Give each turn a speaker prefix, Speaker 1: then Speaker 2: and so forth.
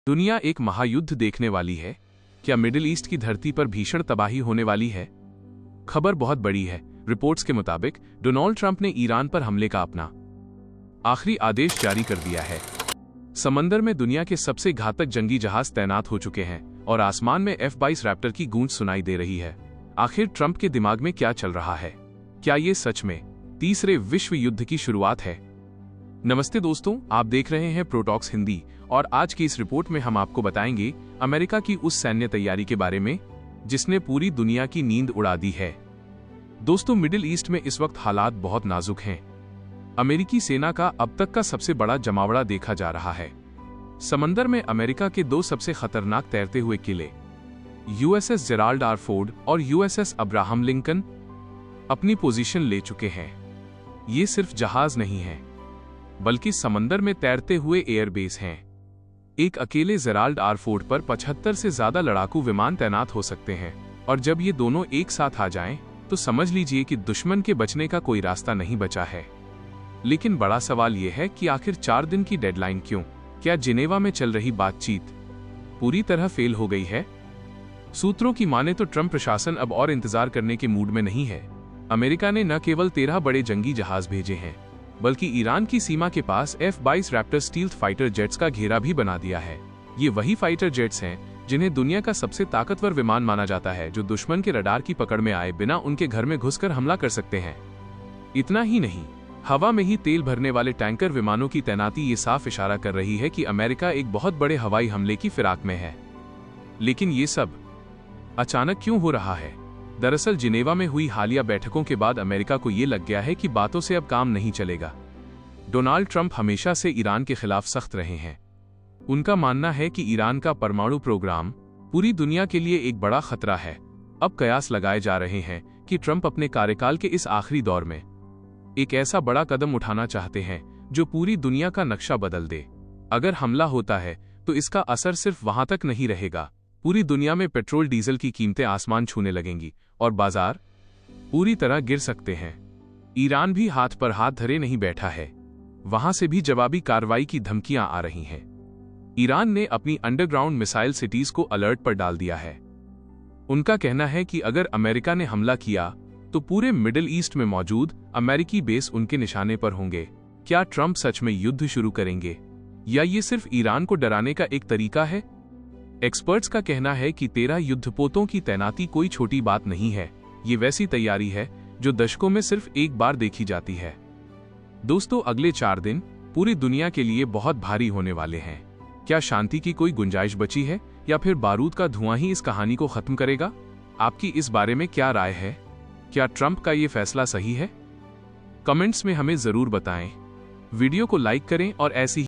Speaker 1: दुनिया एक महायुद्ध देखने वाली है। क्या मिडिल ईस्ट की धरती पर भीषण तबाही होने वाली है? खबर बहुत बड़ी है। रिपोर्ट्स के मुताबिक डोनाल्ड ट्रंप ने ईरान पर हमले का अपना आखिरी आदेश जारी कर दिया है। समंदर में दुनिया के सबसे घातक जंगी जहाज तैनात हो चुके हैं और आसमान में F-22 रैप्टर की गूंज सुनाई दे रही है। आखिर ट्रंप के दिमाग में क्या चल रहा है? क्या ये सच में तीसरे विश्व युद्ध की शुरुआत है? नमस्ते दोस्तों, आप देख रहे हैं प्रोटॉक्स हिंदी और आज की इस रिपोर्ट में हम आपको बताएंगे अमेरिका की उस सैन्य तैयारी के बारे में जिसने पूरी दुनिया की नींद उड़ा दी है। दोस्तों, मिडिल ईस्ट में इस वक्त हालात बहुत नाजुक हैं। अमेरिकी सेना का अब तक का सबसे बड़ा जमावड़ा देखा जा रहा है। समंदर में अमेरिका के दो सबसे खतरनाक तैरते हुए किले USS जेराल्ड आर फोर्ड और USS अब्राहम लिंकन अपनी पोजीशन ले चुके हैं। ये सिर्फ जहाज नहीं है बल्कि समंदर में तैरते हुए एयरबेस हैं। एक अकेले जेराल्ड आर फोर्ड पर 75 से ज्यादा लड़ाकू विमान तैनात हो सकते हैं और जब ये दोनों एक साथ आ जाएं, तो समझ लीजिए कि दुश्मन के बचने का कोई रास्ता नहीं बचा है। लेकिन बड़ा सवाल यह है कि आखिर 4 दिन की डेडलाइन क्यों? क्या जिनेवा में चल रही बातचीत पूरी तरह फेल हो गई है? सूत्रों की माने तो ट्रंप प्रशासन अब और इंतजार करने के मूड में नहीं है। अमेरिका ने न केवल 13 बड़े जंगी जहाज भेजे हैं बल्कि ईरान की सीमा के पास F-22 Raptor stealth fighter jets का घेरा भी बना दिया है। ये वही फाइटर जेट्स हैं जिन्हें दुनिया का सबसे ताकतवर विमान माना जाता है, जो दुश्मन के रडार की पकड़ में आए बिना उनके घर में घुसकर हमला कर सकते हैं। इतना ही नहीं, हवा में ही तेल भरने वाले टैंकर विमानों की तैनाती ये साफ इशारा कर रही है कि अमेरिका एक बहुत बड़े हवाई हमले की फिराक में है। लेकिन ये सब अचानक क्यों हो रहा है? दरअसल जिनेवा में हुई हालिया बैठकों के बाद अमेरिका को ये लग गया है कि बातों से अब काम नहीं चलेगा। डोनाल्ड ट्रंप हमेशा से ईरान के खिलाफ सख्त रहे हैं। उनका मानना है कि ईरान का परमाणु प्रोग्राम पूरी दुनिया के लिए एक बड़ा खतरा है। अब कयास लगाए जा रहे हैं कि ट्रंप अपने कार्यकाल के इस आखिरी दौर में एक ऐसा बड़ा कदम उठाना चाहते हैं जो पूरी दुनिया का नक्शा बदल दे। अगर हमला होता है तो इसका असर सिर्फ वहां तक नहीं रहेगा। पूरी दुनिया में पेट्रोल डीजल की कीमतें आसमान छूने लगेंगी और बाजार पूरी तरह गिर सकते हैं। ईरान भी हाथ पर हाथ धरे नहीं बैठा है। वहां से भी जवाबी कार्रवाई की धमकियां आ रही हैं। ईरान ने अपनी अंडरग्राउंड मिसाइल सिटीज को अलर्ट पर डाल दिया है। उनका कहना है कि अगर अमेरिका ने हमला किया तो पूरे मिडिल ईस्ट में मौजूद अमेरिकी बेस उनके निशाने पर होंगे। क्या ट्रंप सच में युद्ध शुरू करेंगे या ये सिर्फ ईरान को डराने का एक तरीका है? एक्सपर्ट्स का कहना है कि 13 युद्धपोतों की तैनाती कोई छोटी बात नहीं है। ये वैसी तैयारी है जो दशकों में सिर्फ एक बार देखी जाती है। दोस्तों, अगले 4 दिन पूरी दुनिया के लिए बहुत भारी होने वाले हैं। क्या शांति की कोई गुंजाइश बची है या फिर बारूद का धुआं ही इस कहानी को खत्म करेगा? आपकी इस बारे में क्या राय है? क्या ट्रंप का ये फैसला सही है? कमेंट्स में हमें जरूर बताएं। वीडियो को लाइक करें और ऐसी